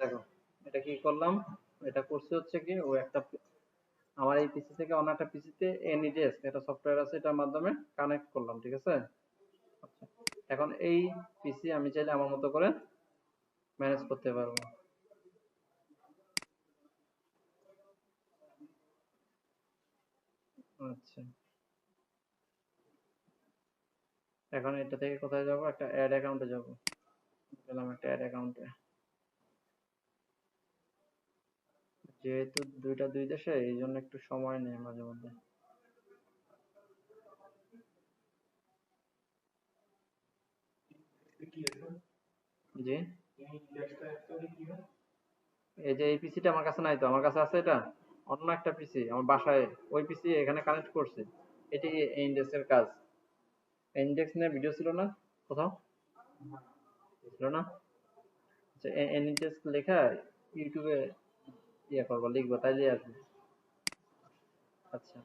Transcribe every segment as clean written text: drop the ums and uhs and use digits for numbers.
দেখো, এটা কি করলাম, এটা করছি হচ্ছে কি ও একটা আমার এই পিসি থেকে অন্য একটা পিসিতে এনিডেস্ক একটা সফটওয়্যার আছে, এটার মাধ্যমে কানেক্ট করলাম, ঠিক আছে। আচ্ছা, এখন এই পিসি আমি চাইলে আমার মতো করে ম্যানেজ করতে পারবো। আচ্ছা, এখন এটা থেকে কোথায় যাব, একটা অ্যাড অ্যাকাউন্টে যাব। গেলাম একটা অ্যাড অ্যাকাউন্টে। যেহেতু দুইটা দুই দেশে, এই জন্য একটু সময় নেয় মাঝে মধ্যে। জি, এই যে এই পিসিটা আমার কাছে নাই তো, আমার কাছে আছে এটা অন্য একটা পিসি আমার বাসায়, ওই পিসি এখানে কানেক্ট করছে। এটি ইন্ডেক্সের কাজ। ইন্ডেক্স নিয়ে ভিডিও ছিল না কোথাও, ছিল না? আচ্ছা, ইন্ডেক্স লেখা ইউটিউবে ইয়ে করবো, লিখবো, তাইলে আসবে। আচ্ছা,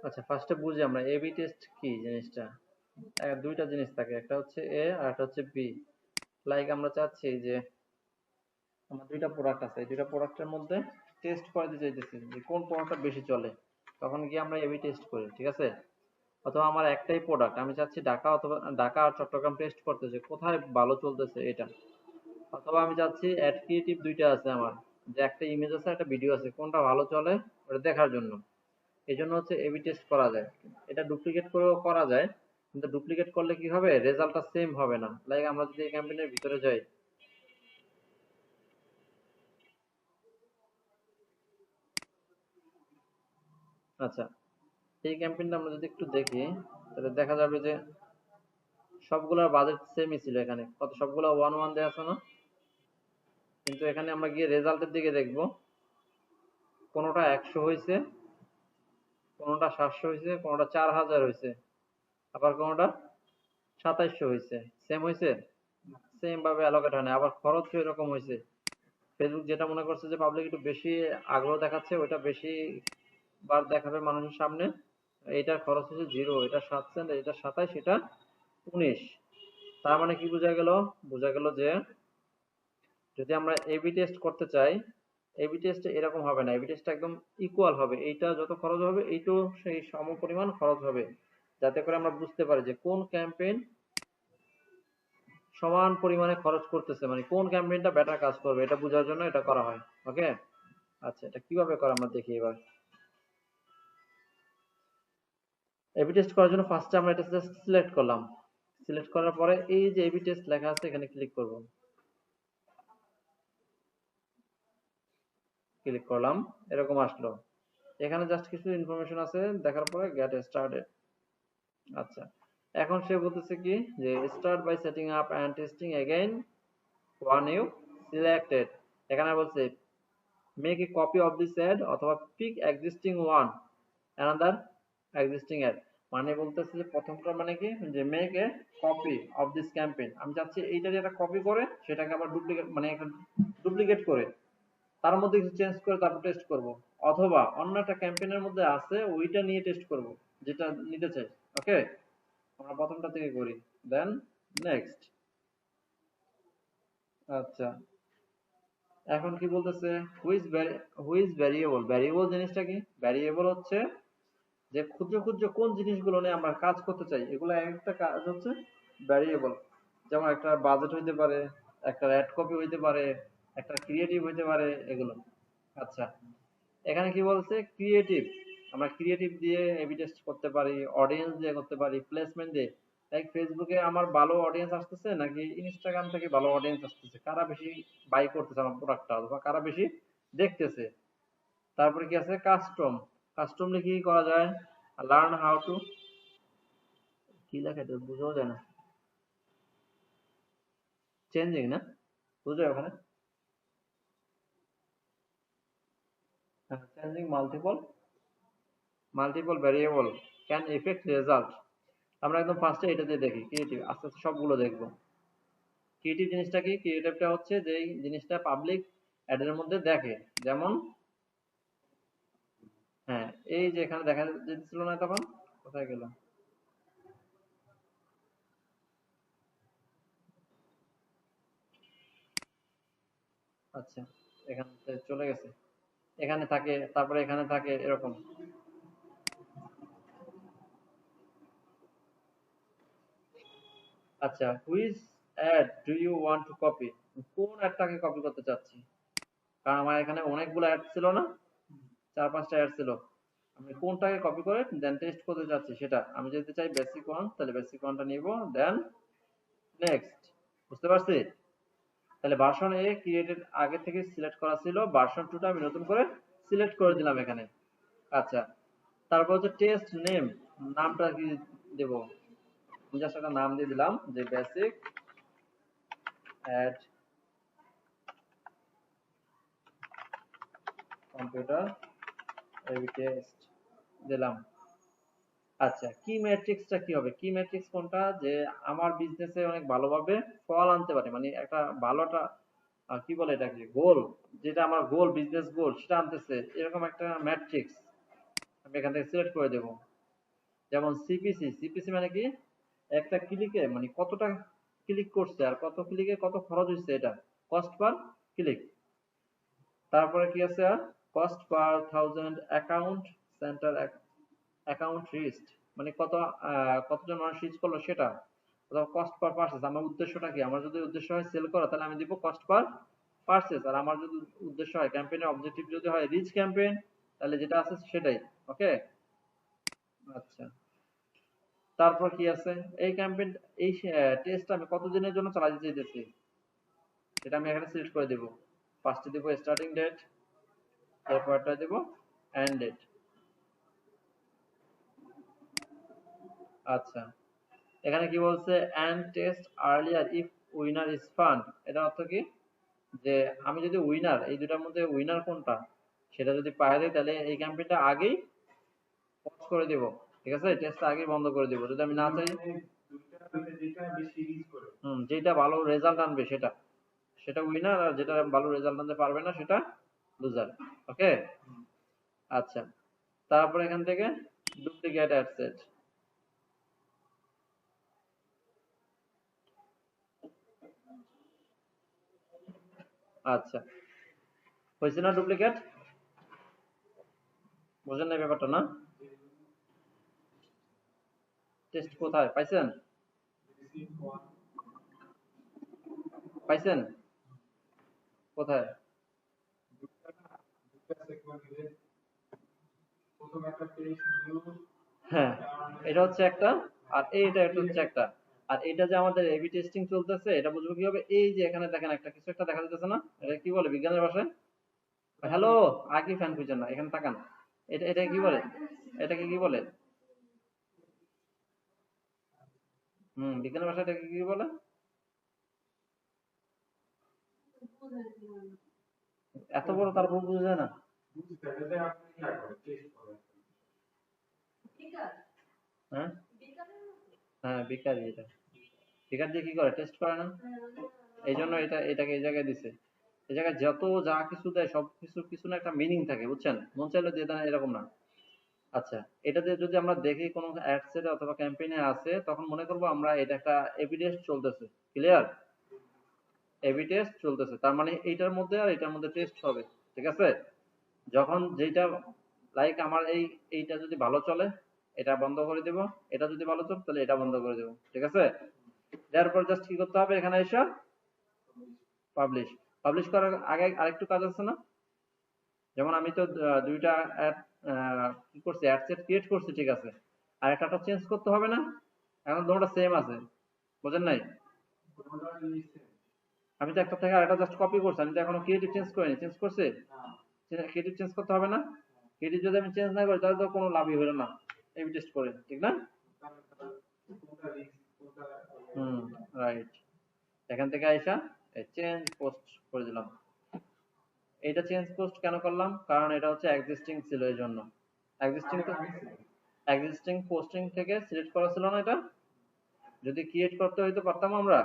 আচ্ছা, ফার্স্টে বুঝি আমরা এবি টেস্ট কি জিনিসটা। দুইটা জিনিস থাকে, একটা হচ্ছে এ আর একটা হচ্ছে বি। লাইক আমরা চাচ্ছি যে আমার দুইটা প্রোডাক্ট আছে, এই দুইটা প্রোডাক্টের মধ্যে টেস্ট করে দিতে চাইতেছি যে কোন প্রোডাক্টটা বেশি চলে। তখন গিয়ে আমরা এবি টেস্ট করি, ঠিক আছে। অথবা আমার একটাই প্রোডাক্ট, আমি চাচ্ছি ঢাকা অথবা ঢাকা আর চট্টগ্রাম টেস্ট করতে, যে কোথায় ভালো চলতেছে এটা। অথবা আমি চাচ্ছি অ্যাড ক্রিয়েটিভ দুইটা আছে আমার, যে একটা ইমেজ আছে একটা ভিডিও আছে, কোনটা ভালো চলে ওটা দেখার জন্য। এই জন্য হচ্ছে এবি টেস্ট করা যায়। এটা ডুপ্লিকেট করেও করা যায়, কিন্তু ডুপ্লিকেট করলে কি হবে, রেজাল্টটা সেম হবে না। লাইক আমরা যদি এই ক্যাম্পেইনের ভিতরে যাই। আচ্ছা, এই ক্যাম্পেইনটা আমরা যদি একটু দেখি, তাহলে দেখা যাবে যে সবগুলোর বাজেট সেমই ছিল এখানে, কত সবগুলো ওয়ান ওয়ান দেওয়া আছে না। কিন্তু এখানে আমরা গিয়ে রেজাল্টের দিকে দেখব, কোনোটা 100 হয়েছে, কোনোটা 700 হয়েছে, কোনোটা 4000 হয়েছে, আবার কোনোটা 2700 হয়েছে। সেম হয়েছে, সেম ভাবে অ্যালোকেট হয় না, আবার খরচ এরকম হয়েছে। ফেসবুক যেটা মনে করছে যে পাবলিক একটু বেশি আগ্রহ দেখাচ্ছে, ওইটা বেশি বার দেখাবে মানুষের সামনে। এইটার খরচ হচ্ছে 0, এটা 7 সেন্ট, এটা 27, এটা 19। তার মানে কি বোঝা গেল, বোঝা গেল যে যদি আমরা এবি টেস্ট করতে চাই, এবি টেস্ট এরকম হবে না, এবি টেস্ট একদম ইকুয়াল হবে, এইটা যত খরচ হবে এইটাও সেই সম পরিমাণ খরচ হবে। যাতে করে আমরা বুঝতে পারি যে কোন ক্যাম্পেইন সমান পরিমাণে খরচ করতেছে, মানে কোন ক্যাম্পেইনটা বেটার কাজ করবে, এটা বোঝার জন্য এটা করা হয়। ওকে, আচ্ছা, এটা কিভাবে করে আমরা দেখি এবার। এবি টেস্ট করার জন্য ফার্স্টে আমরা এটা জাস্ট সিলেক্ট করলাম। সিলেক্ট করার পরে এই যে এবি টেস্ট লেখা আছে এখানে ক্লিক করব। ক্লিক করলাম, এরকম আসলো। এখানে জাস্ট কিছু ইনফরমেশন আছে, দেখার পরে গেট স্টার্টেড। আচ্ছা, এখন সে বলতেছে কি যে start by setting up and testing again one you selected. এখানে বলছে make a copy of this ad অথবা pick existing one another existing ad. মানে বলতেছে যে প্রথমটা মানে কি, যে make a copy of this campaign, আমি চাচ্ছি এইটা যেটা কপি করে সেটাকে আবার ডুপ্লিকেট, মানে একটা ডুপ্লিকেট করে তার মধ্যে কিছু চেঞ্জ করে তারপর টেস্ট করব। অথবা অন্য একটা ক্যাম্পেইনের মধ্যে আছে ওইটা নিয়ে টেস্ট করব, যেটা নিতে চাই। ওকে, আমরা প্রথমটা থেকে করি, দেন নেক্সট। আচ্ছা, এখন কি বলতেছে, হুইজ ভ্যারিয়েবল। ভ্যারিয়েবল জিনিসটা কি, ভ্যারিয়েবল হচ্ছে যে ক্ষুদ্র ক্ষুদ্র কোন জিনিসগুলো নিয়ে আমরা কাজ করতে চাই, এগুলো একটা কাজ হচ্ছে ভ্যারিয়েবল। যেমন একটা বাজেট হইতে পারে, একটা অ্যাড কপি হইতে পারে, একটা ক্রিয়েটিভ হইতে পারে, এগুলো। আচ্ছা, এখানে কি বলছে, ক্রিয়েটিভ। আমরা ক্রিয়েটিভ দিয়ে এবি টেস্ট করতে পারি, অডিয়েন্স দিয়ে করতে পারি, প্লেসমেন্ট দিয়ে। লাইক ফেসবুকে আমার ভালো অডিয়েন্স আসতেছে নাকি ইনস্টাগ্রাম থেকে ভালো অডিয়েন্স আসতেছে, কারা বেশি বাই করতেছে আমার প্রোডাক্টটা, অথবা কারা বেশি দেখতেছে। তারপরে কি আছে, কাস্টম। কাস্টম লিখে কি করা যায়, লার্ন হাউ টু, কি লেখা এটা বুঝাও যায় না, চেঞ্জিং না, বুঝো ওখানে, changing multiple multiple variable can effect result. আমরা একদম ফার্স্টে এটা দিয়ে দেখি ক্রিয়েটিভ, আস্তে আস্তে সবগুলো দেখবো। ক্রিয়েটিভ জিনিসটা কি? ক্রিয়েটিভটা হচ্ছে যে জিনিসটা পাবলিক অ্যাডের মধ্যে দেখে, যেমন হ্যাঁ এই যে এখানে দেখা যেতেছিল না তখন, কোথায় গেল? আচ্ছা, এখান থেকে চলে গেছে, এখানে থাকে, তারপরে এখানে থাকে, এরকম। আচ্ছা, which ad do you want to copy? কোন অ্যাডটাকে কপি করতে চাচ্ছি? কারণ আমার এখানে অনেকগুলো অ্যাড ছিল না, 4-5টা অ্যাড ছিল। আমি কোনটাকে কপি করে দেন টেস্ট করতে চাচ্ছি সেটা। আমি যদি চাই বেসিক ওয়ান, তাহলে বেসিক ওয়ানটা নিব, দেন নেক্সট। বুঝতে পারছি? তাহলে ভার্সন এ ক্রিয়েটেড আগে থেকে সিলেক্ট করা ছিল, ভার্সন 2টা আমি নতুন করে সিলেক্ট করে দিলাম এখানে। আচ্ছা, তারপর হচ্ছে টেস্ট নেম, নামটা কি দেব? জাস্ট একটা নাম দিয়ে দিলাম যে basic ad computer AB test দিলাম। আচ্ছা, কি ম্যাট্রিক্সটা কি হবে? কি ম্যাট্রিক্স কোনটা যে আমার বিজনেসে অনেক ভালোভাবে ফল আনতে পারে, মানে একটা ভালোটা কি বলে এটাকে, গোল, যেটা আমার গোল, বিজনেস গোল সেটা আনতেছে, এরকম একটা ম্যাট্রিক্স আমি এখান থেকে সিলেক্ট করে দেব। যেমন সিপিসি, সিপিসি মানে কি? একটা ক্লিকে মানে কতটা ক্লিক করছে আর কত ক্লিকে কত খরচ হচ্ছে, এটা কস্ট পার ক্লিক। তারপরে কি আছে আর? Cost per thousand account center, account reached মানে কত কতজন মানুষ রিচ করলো সেটা। অথবা কস্ট পার পারচেজ, আমার উদ্দেশ্যটা কি? আমার যদি উদ্দেশ্য হয় সেল করা, তাহলে আমি দিব কস্ট পার পারচেজ। আর আমার যদি উদ্দেশ্য হয়, ক্যাম্পেইনের অবজেক্টিভ যদি হয় রিচ ক্যাম্পেইন, তাহলে যেটা আছে সেটাই। ওকে। আচ্ছা, তারপর কি আছে? এই ক্যাম্পেইন, এই টেস্টটা আমি কতদিনের জন্য চালাতে চাইতেছি সেটা আমি এখানে সিলেক্ট করে দেব। ফার্স্টে দেব স্টার্টিং ডেট, তারপরটা দেব এন্ড ডেট। আচ্ছা, এখানে কি বলছে? End test earlier if winner is found. এটা অর্থ কি? যে আমি যদি উইনার, এই দুটার মধ্যে উইনার কোনটা সেটা যদি পাই দেয়, তাহলে এই ক্যাম্পেইনটা আগেই পজ করে দেব। ঠিক আছে, টেস্টটা আগেই বন্ধ করে দেব। যদি আমি না চাই, যেটা ভালো রেজাল্ট আনবে সেটা, সেটা উইনার, আর যেটা ভালো রেজাল্ট আনতে পারবে না সেটা লুজার। ওকে। আচ্ছা, তারপর এখান থেকে ডুপ্লিকেট অ্যাড সেট। আচ্ছা, হয়েছে না ডুপ্লিকেট? বোঝেন না এই ব্যাপারটা না? টেস্ট কোথায় পাইছেন? পাইছেন কোথায়? হ্যাঁ, এটা হচ্ছে একটা, আর এইটা এটা হচ্ছে একটা। আর এটা যে আমাদের এবি টেস্টিং চলতেছে, এটা বুঝবো কিভাবে? এই যে এখানে দেখেন একটা কিছু একটা দেখা যাচ্ছে না, এটা কি বলে বিজ্ঞানের ভাষায়? হ্যালো, আগে ফ্যান খুঁজছেন না, এখানে তাকান। এটা এটা কি বলে? এটাকে কি বলে? বিজ্ঞানের ভাষায় এটাকে কি বলে? এত বড় তারপর বুঝা যায় না? হ্যাঁ, হ্যাঁ বিকারি এটা। বিকার দিয়ে কি করে? টেস্ট করে না? এই জন্য এটা এটাকে এই জায়গায় দিছে। এই জায়গায় যত যা কিছু দেয় সব কিছু কিছু না একটা মিনিং থাকে, বুঝছেন? মন চাইলে দিয়ে দেন, এরকম না। আচ্ছা, এটা দিয়ে যদি আমরা দেখি কোনো অ্যাডস এ অথবা ক্যাম্পেইনে আছে, তখন মনে করবো আমরা এটা একটা এবি টেস্ট চলতেছে। ক্লিয়ার? এবি টেস্ট চলতেছে, তার মানে এইটার মধ্যে আর এটার মধ্যে টেস্ট হবে। ঠিক আছে? যখন যেটা, লাইক আমার এইটা যদি ভালো চলে, এটা বন্ধ করে দেব। এটা যদি ভালো চলে, তাহলে এটা বন্ধ করে দেব। ঠিক আছে? তারপর জাস্ট কি করতে হবে? এখানে এসে পাবলিশ। পাবলিশ করার আগে আরেকটু কাজ আছে না? যেমন আমি তো দুইটা অ্যাড কি করছি, অ্যাড সেট ক্রিয়েট করছি, ঠিক আছে। আর একটা চেঞ্জ করতে হবে না? এখন দুটোটা সেম আছে, বুঝেন নাই? আমি তো একটা থেকে আরেকটা জাস্ট কপি করছি, আমি তো এখনো ক্রিয়েটিভ চেঞ্জ করিনি। চেঞ্জ করছি? ক্রিয়েটিভ চেঞ্জ করতে হবে না? ক্রিয়েটিভ যদি আমি চেঞ্জ না করি, তাহলে তো কোনো লাভই হলো না এবি টেস্ট করে, ঠিক না? হুম, রাইট। এখান থেকে আইসা চেঞ্জ পোস্ট করে দিলাম। এটা চেঞ্জ পোস্ট কেন করলাম? কারণ এটা হচ্ছে এক্সিস্টিং ছিল, এই জন্য। এক্সিস্টিং তো, এক্সিস্টিং পোস্টিং থেকে সিলেক্ট করা ছিল না এটা। যদি ক্রিয়েট করতে হইতো পারতাম আমরা।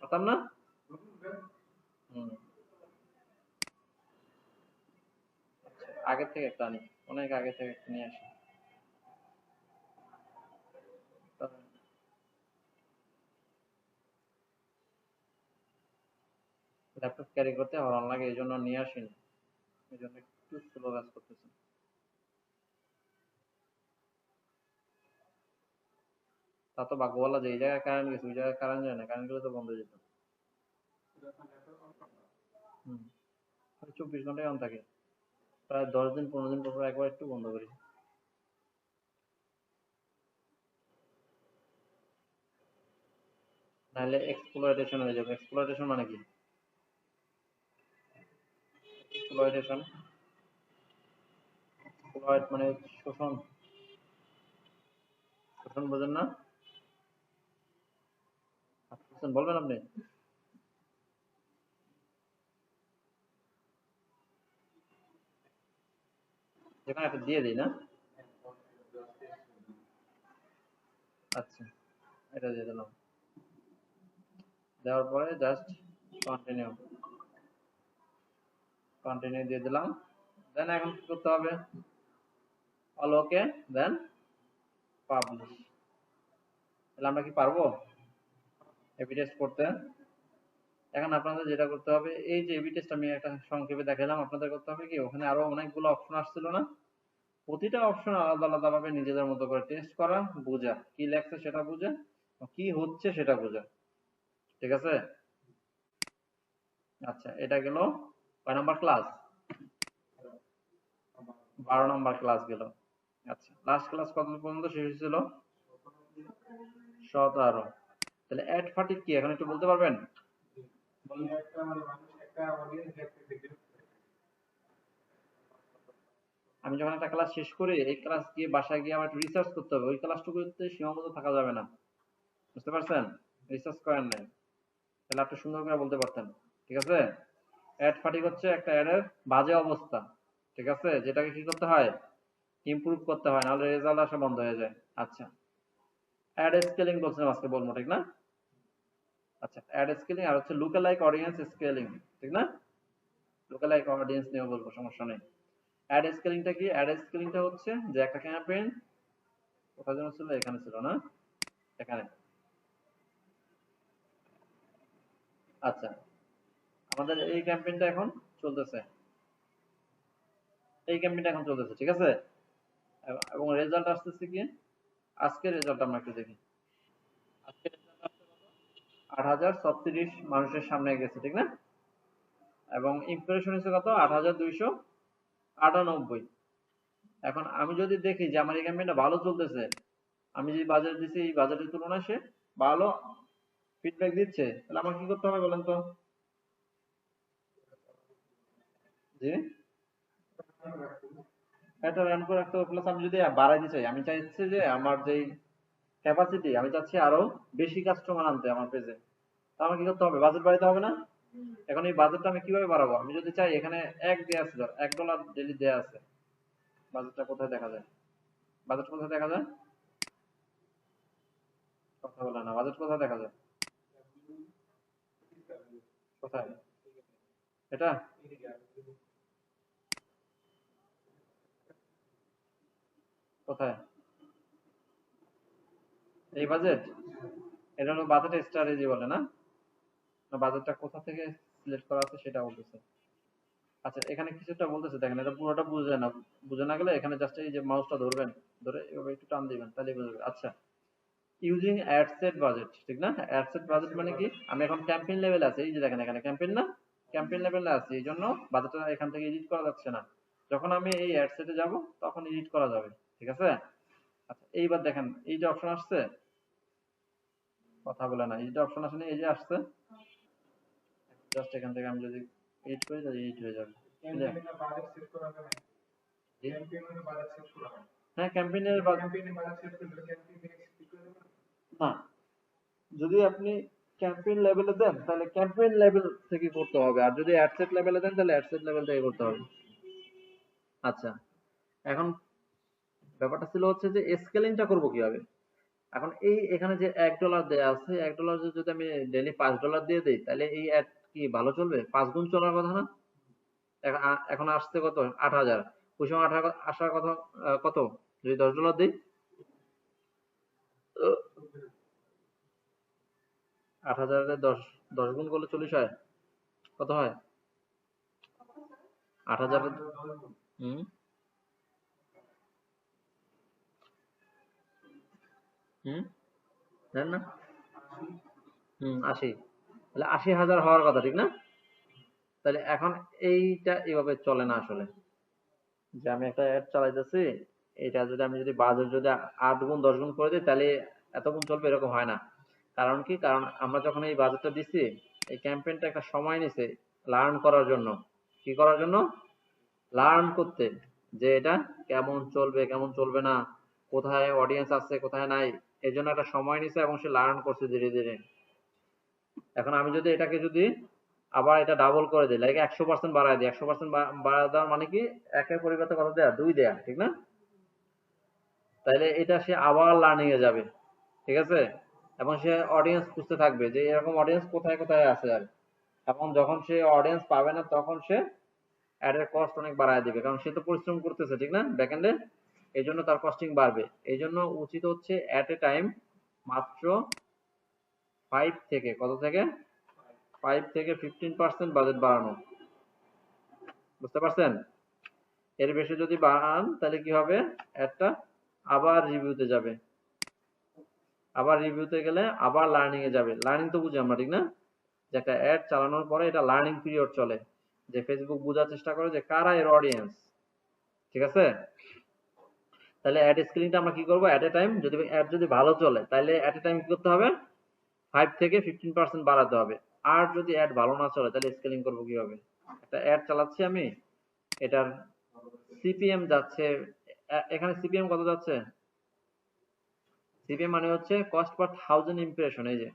পারতাম না? হুম, আগে থেকে একটা আনি, অনেক আগে থেকে একটা নিয়ে আসি। ল্যাপটপ ক্যারি করতে হরণ লাগে, এই জন্য নিয়ে আসিনি, এই জন্য একটু স্লো কাজ করতেছে। তা তো ভাগ্য বলা যে এই জায়গায় কারেন্ট গেছে, ওই জায়গায় কারেন্ট যায় না, কারেন্ট গেলে তো বন্ধ হয়ে যেত। হুম, 24 ঘন্টায় অন থাকে, প্রায় 10 দিন 15 দিন পর পর একবার একটু বন্ধ করি। নাহলে এক্সপ্লয়টেশন হয়ে যাবে। এক্সপ্লয়টেশন মানে কি? এক্সপ্লয়টেশন, এক্সপ্লয়েট মানে শোষণ। শোষণ বোঝেন না? বলবেন আপনি? যেখানে একটা দিয়ে দিই না? আচ্ছা, এটা দিয়ে দিলাম। দেওয়ার পরে জাস্ট কন্টিনিউ, কন্টিনিউ দিয়ে দিলাম। দেন এখন কি করতে হবে? অল ওকে, দেন পাবলিশ। তাহলে আমরা কি পারবো এবি টেস্ট করতে? এখন আপনাদের যেটা করতে হবে, এই যে এবি টেস্ট আমি একটা সংক্ষেপে দেখালাম, আপনাদের করতে হবে কি, ওখানে আরো অনেকগুলো অপশন আসছিল না? প্রতিটা অপশন আলাদা আলাদা ভাবে নিজেদের মতো করে টেস্ট করা, বোঝা কি লেখছে সেটা বোঝা, কি হচ্ছে সেটা বোঝা। ঠিক আছে? আচ্ছা, এটা গেল কয় নাম্বার ক্লাস? 12 নম্বর ক্লাস গেল। আচ্ছা, লাস্ট ক্লাস কত পর্যন্ত শেষ হয়েছিল? 17। তাহলে অ্যাড ফাটিক কি এখন একটু বলতে পারবেন? আমি যখন একটা ক্লাস শেষ করি, এই ক্লাস গিয়ে বাসায় গিয়ে আমার রিসার্চ করতে হবে, ওই ক্লাসটুকুতে সীমাবদ্ধ থাকা যাবে না। বুঝতে পারছেন? রিসার্চ করেন নাই, তাহলে আপনি সুন্দর করে বলতে পারতেন। ঠিক আছে? অ্যাড ফাটিক হচ্ছে একটা অ্যাডের বাজে অবস্থা। ঠিক আছে? যেটাকে কি করতে হয়, ইমপ্রুভ করতে হয়, নাহলে রেজাল্ট আসা বন্ধ হয়ে যায়। আচ্ছা, অ্যাড স্কেলিং বলছিলাম আজকে বলবো, ঠিক না? আচ্ছা, অ্যাড স্কেলিং আর হচ্ছে লুকালাইক অডিয়েন্স স্কেলিং, ঠিক না? লুকালাইক অডিয়েন্স নিয়ে বলবো, সমস্যা নেই। অ্যাড স্কেলিংটা কি? অ্যাড স্কেলিংটা হচ্ছে যে একটা ক্যাম্পেইন, কোথায় যেন ছিল, এখানে ছিল না, এখানে। আচ্ছা, আমাদের এই ক্যাম্পেইনটা এখন চলতেছে, এই ক্যাম্পেইনটা এখন চলতেছে, ঠিক আছে? এবং রেজাল্ট আসতেছে কি, আজকের রেজাল্ট আমরা একটু দেখি। আজকের রেজাল্ট আসছে কত? 8,036 মানুষের সামনে গেছে, ঠিক না? এবং ইমপ্রেশন হচ্ছে কত? 8,298। এখন আমি যদি দেখি যে আমার এই ক্যাম্পেইনটা ভালো চলতেছে, আমি যে বাজেট দিছি এই বাজেটের তুলনায় সে ভালো ফিডব্যাক দিচ্ছে, তাহলে আমার কি করতে হবে বলেন তো? জি, এটা রান করে রাখতে হবে। প্লাস আমি যদি বাড়াই দিতে চাই, আমি চাইছি যে আমার যেই ক্যাপাসিটি, আমি চাচ্ছি আরো বেশি কাস্টমার আনতে আমার পেজে, তা আমার কি করতে হবে? বাজেট বাড়াইতে হবে না? এখন এই বাজেটটা আমি কিভাবে বাড়াবো? আমি যদি চাই, এখানে এক দেয়া আছে, $1 ডেলি দেয়া আছে, বাজেটটা কোথায় দেখা যায়? বাজেট কোথায় দেখা যায়? কথা বলে না, বাজেট কোথায় দেখা যায়? কোথায়? এটা কোথায়? এই বাজেট? এটা হলো বাজেট স্ট্র্যাটেজি বলে না? না, বাজেটটা কোথা থেকে সিলেক্ট করা আছে সেটা বলতেছে। আচ্ছা, এখানে কিছুটা বলতেছে দেখেন, এটা পুরোটা বুঝে না, বুঝে না গেলে এখানে জাস্ট এই যে মাউসটা ধরবেন, ধরে এভাবে একটু টান দিবেন, তাহলেই বুঝবে। আচ্ছা, ইউজিং অ্যাড সেট বাজেট, ঠিক না? অ্যাড সেট বাজেট মানে কি, আমি এখন ক্যাম্পেইন লেভেলে আছি, এই যে দেখেন এখানে ক্যাম্পেইন না, ক্যাম্পেইন লেভেলে আছি, এই জন্য বাজেটটা এখান থেকে এডিট করা যাচ্ছে না। যখন আমি এই অ্যাড সেটে যাব, তখন এডিট করা যাবে। ঠিক আছে? আচ্ছা, এইবার দেখেন এই যে অপশন আসছে, কথা বলে না, এই যে অপশন আসেনি, এই যে আসছে, জাস্ট এখান থেকে আমি যদি এডিট করি তাহলে এডিট হয়ে যাবে। জি? হ্যাঁ, ক্যাম্পেইনের না, যদি আপনি ক্যাম্পেইন লেভেলে দেন তাহলে ক্যাম্পেইন লেভেল থেকে করতে হবে, আর যদি অ্যাডসেট লেভেলে দেন তাহলে অ্যাডসেট লেভেল থেকে করতে হবে। আচ্ছা, এখন ব্যাপারটা ছিল হচ্ছে যে স্কেলিংটা করবো কিভাবে? এখন এই এখানে যে $1 দেয়া আছে, $1 যদি আমি ডেইলি $5 দিয়ে দেই, তাহলে এই অ্যাড কি ভালো চলবে? 5 গুণ চলার কথা না? এখন আসছে কত? 8,000। ওই সময় আসার কথা কত? যদি $10 দিই, 8,000 এর 10 গুণ করলে 40 হয়। কত হয়? 8,000 হুম হুম জানেন না? 80। তাহলে 80,000 হওয়ার কথা, ঠিক না? তাহলে এখন এইটা এভাবে চলে না আসলে। যে আমি একটা অ্যাড চালাইতেছি, এটা যদি আমি যদি বাজেট যদি 8 গুণ 10 গুণ করে দিই, তাহলে এত গুণ চলবে, এরকম হয় না। কারণ কি? কারণ আমরা যখন এই বাজেটটা দিছি, এই ক্যাম্পেইনটা একটা সময় নিছে লার্ন করার জন্য। কি করার জন্য? লার্ন করতে, যে এটা কেমন চলবে কেমন চলবে না, কোথায় অডিয়েন্স আছে কোথায় নাই। এই জন্য একটা সময় নিছে এবং সে লার্ন করছে ধীরে ধীরে। এখন আমি যদি এটাকে যদি আবার এটা ডাবল করে দিই, লাইক 100% বাড়ায় দিই, 100% বাড়ায় দেওয়ার মানে কি? একের পরিবর্তে কত দেয়া? 2 দেয়া, ঠিক না? তাইলে এটা সে আবার লার্নিং এ যাবে, ঠিক আছে? এবং সে অডিয়েন্স খুঁজতে থাকবে যে এরকম অডিয়েন্স কোথায় কোথায় আছে আর। এবং যখন সে অডিয়েন্স পাবে না, তখন সে অ্যাড এর কস্ট অনেক বাড়ায় দিবে, কারণ সে তো পরিশ্রম করতেছে, ঠিক না, ব্যাকএন্ডে। এই জন্য তার কস্টিং বাড়বে। এই জন্য উচিত হচ্ছে অ্যাট এ টাইম মাত্র 5 থেকে কত থেকে 5 থেকে 15% বাজেট বাড়ানো। বুঝতে পারছেন? এর বেশি যদি বাড়ান, তাহলে কি হবে? অ্যাডটা আবার রিভিউতে যাবে, আবার রিভিউতে গেলে আবার লার্নিং এ যাবে। লার্নিং তো বুঝি আমরা, ঠিক না? যে একটা অ্যাড চালানোর পরে এটা লার্নিং পিরিয়ড চলে, যে ফেসবুক বোঝার চেষ্টা করে যে কারা এর অডিয়েন্স, ঠিক আছে? তাহলে অ্যাড স্কেলিংটা আমরা কি করব? অ্যাট এ টাইম যদি অ্যাড যদি ভালো চলে, তাহলে অ্যাট এ টাইম কি করতে হবে? 5 থেকে 15% বাড়াতে হবে। আর যদি অ্যাড ভালো না চলে, তাহলে স্কেলিং করব কিভাবে? একটা অ্যাড চালাচ্ছি আমি, এটার সিপিএম যাচ্ছে, এখানে সিপিএম কত যাচ্ছে? সিপিএম মানে হচ্ছে কস্ট পার 1000 ইমপ্রেশন। এই যে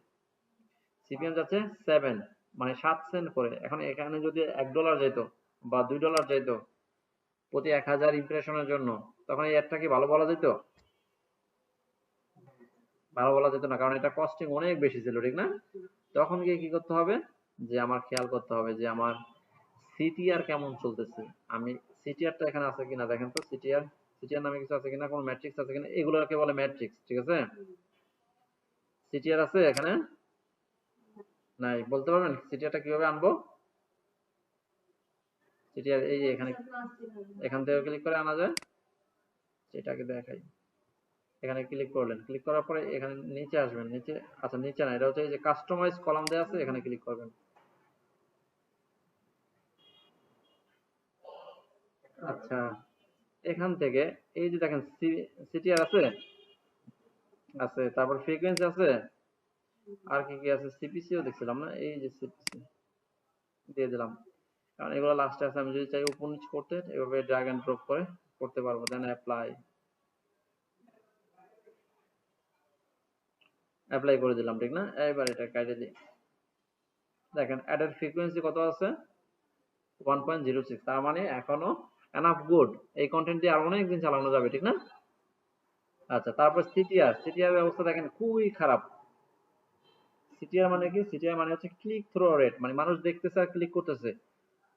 সিপিএম যাচ্ছে 7, মানে 7 সেন্ট করে। এখন এখানে যদি $1 যেত বা $2 যেত প্রতি 1000 ইমপ্রেশনের জন্য, তখন এই অ্যাডটা কি ভালো বলা যেত? ভালো বলা যেত না, কারণ এটা কস্টিং অনেক বেশি ছিল, ঠিক না? তখন গিয়ে কি করতে হবে? যে আমার খেয়াল করতে হবে যে আমার সিটিআর কেমন চলতেছে। আমি সিটিআরটা এখানে আছে কিনা দেখেন তো। সিটিআর, সিটিআর নামে কিছু আছে কিনা, কোনো ম্যাট্রিক্স আছে কিনা, এগুলোকে বলে ম্যাট্রিক্স, ঠিক আছে? সিটিআর আছে এখানে? নাই। বলতে পারবেন সিটিআরটা কিভাবে আনবো? সিটিআর এই যে এখানে, এখান থেকে ক্লিক করে আনা যায়। সেটাকে দেখাই। এখানে ক্লিক করলেন, ক্লিক করার পরে এখানে নিচে আসবেন, নিচে, আচ্ছা নিচে না, এটা হচ্ছে এই যে কাস্টমাইজ কলাম দেওয়া আছে, এখানে ক্লিক করবেন। আচ্ছা, এখান থেকে এই যে দেখেন সিটিআর আছে, আছে, তারপর ফ্রিকোয়েন্সি আছে, আর কি কি আছে, সিপিসিও দেখছিলাম না, এই যে সিপিসি দিয়ে দিলাম। কারণ এগুলো লাস্টে আছে, আমি যদি চাই উপর নিচ করতে, এভাবে ড্র্যাগ এন্ড ড্রপ করে করতে পারবো। দেন অ্যাপ্লাই, অ্যাপ্লাই করে দিলাম, ঠিক না? এবার এটা কাটে দিই। দেখেন অ্যাডের ফ্রিকোয়েন্সি কত আছে? 1.06। তার মানে এখনো এনাফ গুড, এই কন্টেন্ট দিয়ে আরো অনেক দিন চালানো যাবে, ঠিক না? আচ্ছা, তারপর সিটিআর, সিটিআর ব্যবস্থা দেখেন খুবই খারাপ। সিটিআর মানে কি? সিটিআর মানে হচ্ছে ক্লিক থ্রু রেট, মানে মানুষ দেখতেছে আর ক্লিক করতেছে।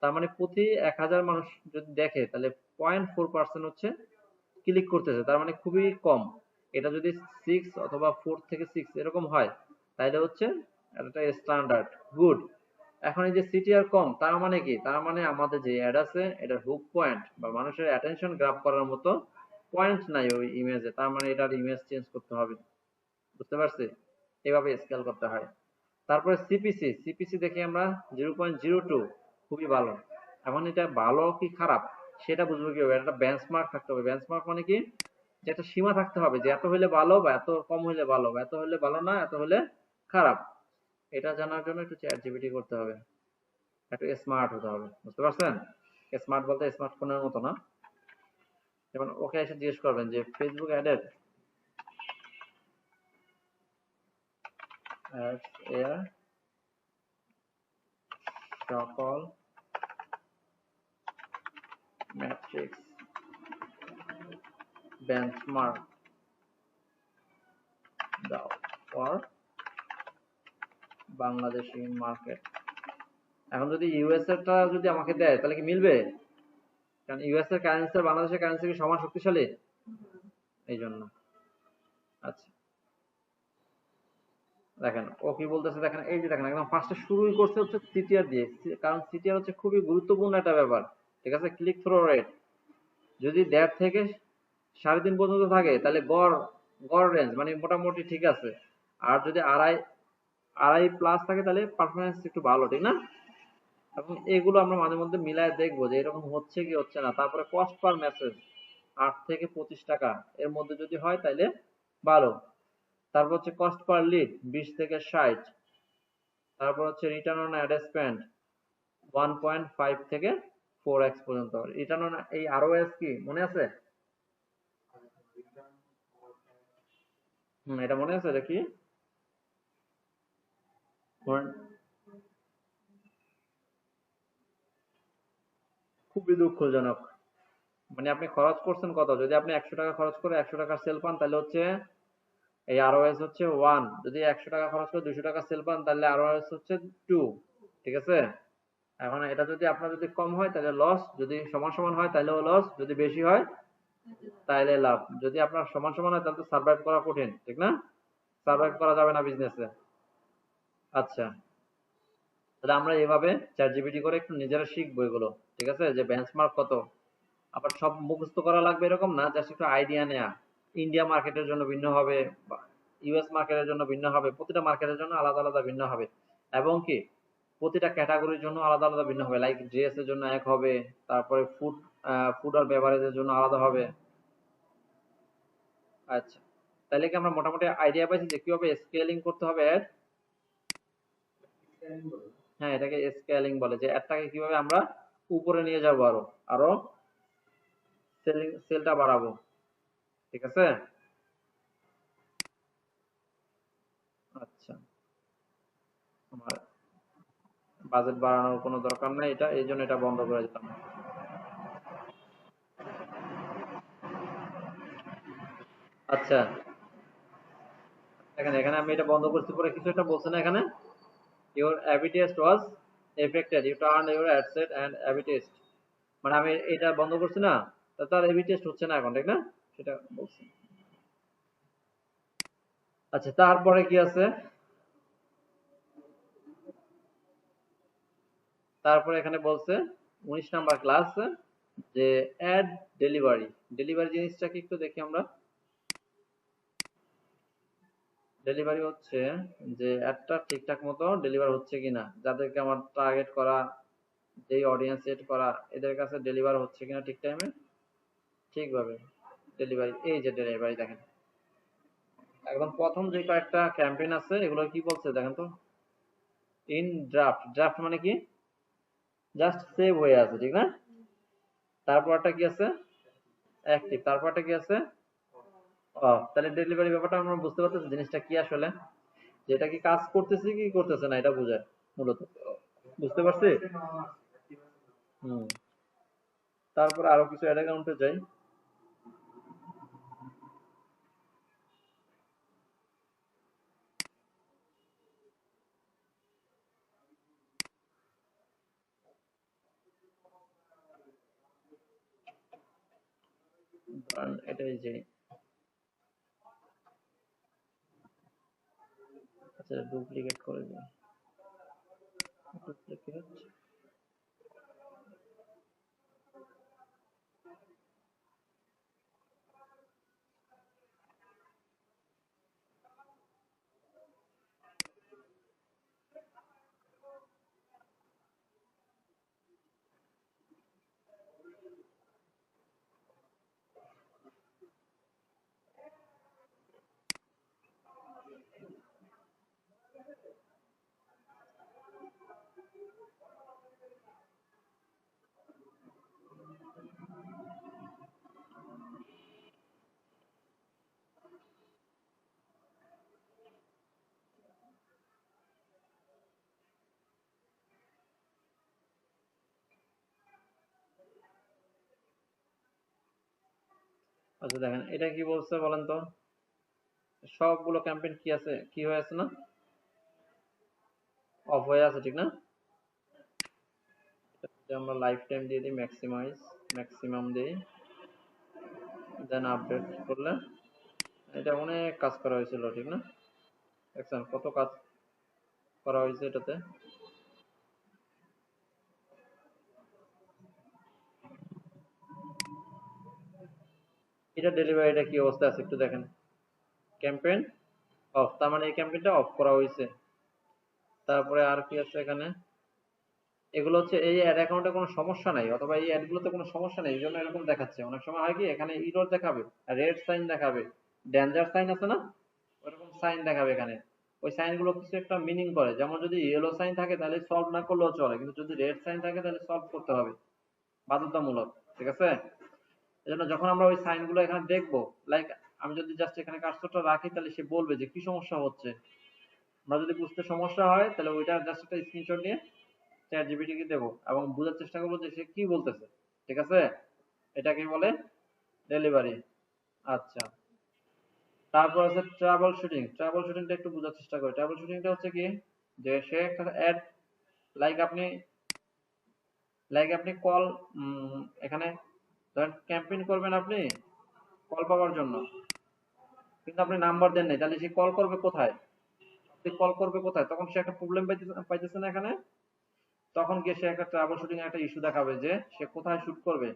তার মানে প্রতি 1000 মানুষ যদি দেখে, তাহলে 0.4% হচ্ছে ক্লিক করতেছে, তার মানে খুবই কম। এটা যদি 6 অথবা 4 থেকে 6 এরকম হয়, তাহলে হচ্ছে এটা স্ট্যান্ডার্ড গুড। এখন এই যে সিটিআর কম, তার মানে কি? তার মানে আমাদের যে অ্যাড আছে, এটার হুক পয়েন্ট বা মানুষের অ্যাটেনশন গ্রাব করার মতো পয়েন্ট নাই ওই ইমেজে। তার মানে এটার ইমেজ চেঞ্জ করতে হবে। বুঝতে পারছি? এভাবে স্কেল করতে হয়। তারপরে সিপিসি, সিপিসি দেখি আমরা 0.02, খুবই ভালো। এখন এটা ভালো কি খারাপ সেটা বুঝবো কিভাবে? একটা বেঞ্চমার্ক থাকতে হবে। বেঞ্চমার্ক মানে কি? যে একটা সীমা থাকতে হবে, যে এত হইলে ভালো বা এত কম হইলে ভালো বা এত হইলে ভালো না, এত হইলে খারাপ। এটা জানার জন্য একটু চ্যাট জিপিটি করতে হবে, একটু স্মার্ট হতে হবে। বুঝতে পারছেন? স্মার্ট বলতে স্মার্টফোনের মতো না। যেমন ওকে এসে জিজ্ঞেস করবেন যে ফেসবুক অ্যাডের এর সকল ম্যাট্রিক্স বেঞ্চমার্ক দাও ফর বাংলাদেশি মার্কেট। এখন যদি ইউএস এরটা যদি আমাকে দেয় তাহলে কি মিলবে? কারণ ইউএস এর কারেন্সি আর বাংলাদেশের কারেন্সি কি সমান শক্তিশালী? এই জন্য। আচ্ছা দেখেন ও কি বলতেছে, দেখেন এই যে দেখেন একদম ফার্স্টে শুরুই করছে হচ্ছে সিটিআর দিয়ে, কারণ সিটিআর হচ্ছে খুবই গুরুত্বপূর্ণ একটা ব্যাপার। ঠিক আছে, ক্লিক থ্রো রেট যদি 1.5 থেকে 3.5 পর্যন্ত থাকে তাহলে গড় গড় রেঞ্জ মানে মোটামুটি ঠিক আছে। আর যদি আড়াই আড়াই প্লাস থাকে তাহলে পারফরমেন্স একটু ভালো, ঠিক না? এবং এগুলো আমরা মাঝে মধ্যে মিলায় দেখবো যে এরকম হচ্ছে কি হচ্ছে না। তারপরে কস্ট পার মেসেজ 8 থেকে 25 টাকা এর মধ্যে যদি হয় তাহলে ভালো। তারপর হচ্ছে কস্ট পার লিড 20 থেকে 60। তারপর হচ্ছে রিটার্ন অন অ্যাড স্পেন্ড 1.5 থেকে 4x পর্যন্ত। রিটার্ন অন এই আরওএস কি মনে আছে? এটা মনে আছে, এটা কি? খুবই দুঃখজনক। মানে আপনি খরচ করছেন কত, যদি আপনি 100 টাকা খরচ করে 100 টাকার সেল পান তাহলে হচ্ছে এই আরওএস হচ্ছে 1। যদি 100 টাকা খরচ করে 200 টাকা সেল পান তাহলে আরওএস হচ্ছে 2। ঠিক আছে, এখন এটা যদি আপনার যদি কম হয় তাহলে লস, যদি সমান সমান হয় তাহলেও লস, যদি বেশি হয় তাহলে লাভ। যদি আপনার সমান সমান হয় তাহলে তো সার্ভাইভ করা কঠিন, ঠিক না? সার্ভাইভ করা যাবে না বিজনেসে। আচ্ছা, তাহলে আমরা এভাবে চ্যাট জিপিটি করে একটু নিজেরা শিখবো এগুলো। ঠিক আছে, যে বেঞ্চমার্ক কত, আবার সব মুখস্থ করা লাগবে এরকম না, জাস্ট একটু আইডিয়া নেয়া। ইন্ডিয়া মার্কেটের জন্য ভিন্ন হবে, ইউএস মার্কেটের জন্য ভিন্ন হবে, প্রতিটা মার্কেটের জন্য আলাদা আলাদা ভিন্ন হবে। এবং কি প্রতিটা ক্যাটাগরির জন্য আলাদা আলাদা ভিন্ন হবে, লাইক ড্রেস এর জন্য এক হবে, তারপরে ফুড আর বেভারেজের জন্য আলাদা হবে। আচ্ছা, তাহলে কি আমরা মোটামুটি আইডিয়া পাইছি যে কিভাবে স্কেলিং করতে হবে অ্যাড? হ্যাঁ, এটাকে স্কেলিং বলে, যে অ্যাডটাকে কিভাবে আমরা উপরে নিয়ে যাবো, আরো আরো সেলটা বাড়াবো। ঠিক আছে। আচ্ছা, আমার বাজেট বাড়ানোর কোনো দরকার নাই, এটা এই জন্য এটা বন্ধ করে দিলাম। আচ্ছা দেখেন এখানে আমি এটা বন্ধ করছি, পরে কিছু একটা বলছে না এখানে, your AB test was affected, you turn your ad set and AB test. মানে আমি এটা বন্ধ করছি না, তা তার এবি টেস্ট হচ্ছে না এখন, ঠিক না? সেটা বলছি। আচ্ছা তারপরে কি আছে? তারপরে এখানে বলছে 19 নাম্বার ক্লাস, যে অ্যাড ডেলিভারি। ডেলিভারি জিনিসটা কি একটু দেখি আমরা। ডেলিভারি হচ্ছে যে অ্যাডটা ঠিকঠাক মতো ডেলিভার হচ্ছে কিনা, যাদেরকে আমার টার্গেট করা, যেই অডিয়েন্স সেট করা, এদের কাছে ডেলিভার হচ্ছে কিনা ঠিক টাইমে ঠিকভাবে। ডেলিভারি, এই যে ডেলিভারি দেখেন একদম প্রথম যে কয়েকটা ক্যাম্পেইন আছে এগুলো কি বলছে দেখেন তো। ইন ড্রাফট, ড্রাফট মানে কি? জাস্ট সেভ হয়ে আছে, ঠিক না? তারপরটা কি আছে? অ্যাক্টিভ। তারপরটা কি আছে? তাহলে ডেলিভারি ব্যাপারটা আমরা বুঝতে পারতেছি জিনিসটা কি আসলে, যেটা কি কাজ করতেছে কি করতেছে না এটা বোঝায় মূলত। বুঝতে পারছি। হুম। তারপর আরো কিছু অ্যাড অ্যাকাউন্টে যাই। এটাই যে, আচ্ছা ডুপ্লিকেট করে দিই। ডুপ্লিকেট। আচ্ছা দেখেন এটা কি বলছে বলেন তো। সবগুলো ক্যাম্পেইন কি আছে, কি হয়ে আছে না, অফ হয়ে আছে, ঠিক না? আমরা লাইফ টাইম দিয়ে দিই, ম্যাক্সিমাম দিই, দেন আপডেট করলে এটা অনেক কাজ করা হয়েছিল, ঠিক না? দেখছেন কত কাজ করা হয়েছে এটাতে। এটা ডেলিভারিটা কি অবস্থা আছে একটু দেখেন। ক্যাম্পেইন অফ, তার মানে এই ক্যাম্পেইনটা অফ করা হয়েছে। তারপরে আর কি আছে এখানে, এগুলো হচ্ছে এই অ্যাড অ্যাকাউন্টে কোনো সমস্যা নাই, অথবা এই অ্যাডগুলোতে কোনো সমস্যা নেই, এই জন্য এরকম দেখাচ্ছে। অনেক সময় হয় কি, এখানে ইরর দেখাবে, রেড সাইন দেখাবে, ডেঞ্জার সাইন আছে না, ওরকম সাইন দেখাবে এখানে। ওই সাইনগুলো কিছু একটা মিনিং করে, যেমন যদি ইয়েলো সাইন থাকে তাহলে সলভ না করলেও চলে, কিন্তু যদি রেড সাইন থাকে তাহলে সলভ করতে হবে, বাধ্যতামূলক, ঠিক আছে? এজন্য যখন আমরা ওই সাইনগুলো এখানে দেখবো, লাইক আমি যদি জাস্ট এখানে কার্সরটা রাখি তাহলে সে বলবে যে কি সমস্যা হচ্ছে। আমরা যদি বুঝতে সমস্যা হয় তাহলে ওইটা জাস্ট একটা স্ক্রিনশট নিয়ে চ্যাট জিপিটি কে দেবো এবং বোঝার চেষ্টা করবো যে সে কি বলতেছে, ঠিক আছে? এটাকে বলে ডেলিভারি। আচ্ছা, তারপর আছে ট্রাবল শুটিং। ট্রাবল শুটিংটা একটু বোঝার চেষ্টা করি। ট্রাবল শুটিংটা হচ্ছে কি, যে সে একটা অ্যাড, লাইক আপনি কল, এখানে ধরেন ক্যাম্পেইন করবেন আপনি কল পাওয়ার জন্য, কিন্তু আপনি নাম্বার দেন নাই, তাহলে সে কল করবে কোথায়? আপনি কল করবে কোথায়? তখন সে একটা প্রবলেম পাইতেছে না এখানে। তখন গিয়ে সে একটা ট্রাবল শুটিং একটা ইস্যু দেখাবে যে সে কোথায় শুট করবে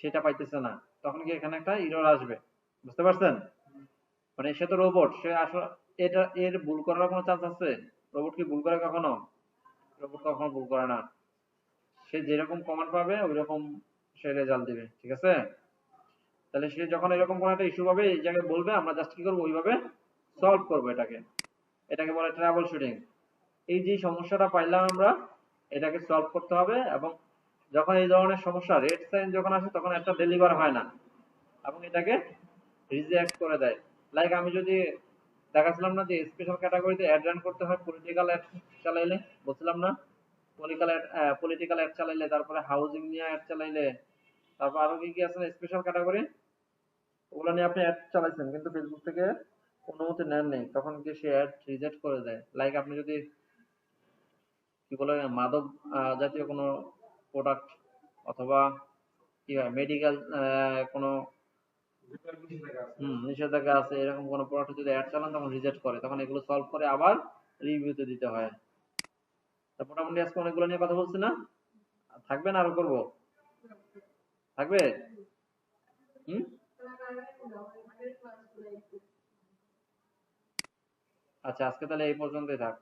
সেটা পাইতেছে না, তখন গিয়ে এখানে একটা ইরর আসবে। বুঝতে পারছেন? মানে সে তো রোবট, সে আসলে এটা এর ভুল করার কোনো চান্স আছে? রোবট কি ভুল করে কখনো? রোবট কখনো ভুল করে না। সে যেরকম কমান্ড পাবে ওই রকম সে রেজাল্ট দিবে, ঠিক আছে? তাহলে সে যখন এরকম কোনো একটা ইস্যু পাবে এই জায়গায় বলবে, আমরা জাস্ট কি করবো, ওইভাবে সলভ করবো এটাকে। এটাকে বলে ট্রাবল শুটিং। এই যে সমস্যাটা পাইলাম আমরা, এটাকে সলভ করতে হবে, এবং যখন এই ধরনের সমস্যা রেড সাইন যখন আসে তখন একটা ডেলিভার হয় না এবং এটাকে রিজেক্ট করে দেয়। লাইক আমি যদি দেখাচ্ছিলাম না যে স্পেশাল ক্যাটাগরিতে অ্যাড রান করতে হয় পলিটিক্যাল অ্যাড চালাইলে, বলছিলাম না? পলিটিক্যাল অ্যাড চালাইলে, তারপরে হাউজিং নিয়ে অ্যাড চালাইলে, তারপর আরো কি কি আছে স্পেশাল ক্যাটাগরি, ওগুলো নিয়ে আপনি অ্যাড চালাইছেন কিন্তু ফেসবুক থেকে অনুমতি নেন নেই, তখন কি সে অ্যাড রিজেক্ট করে দেয়। লাইক আপনি যদি কি বলে মাদক জাতীয় কোনো প্রোডাক্ট, অথবা কি হয় মেডিকেল কোনো নিষেধাজ্ঞা আছে এরকম কোনো প্রোডাক্ট যদি অ্যাড চালান তখন রিজেক্ট করে, তখন এগুলো সলভ করে আবার রিভিউতে দিতে হয়। তা মোটামুটি আজকে অনেকগুলো নিয়ে কথা বলছি না? থাকবে না আরো করবো? থাকবে? হুম। আচ্ছা, আজকে তাহলে এই পর্যন্তই থাক।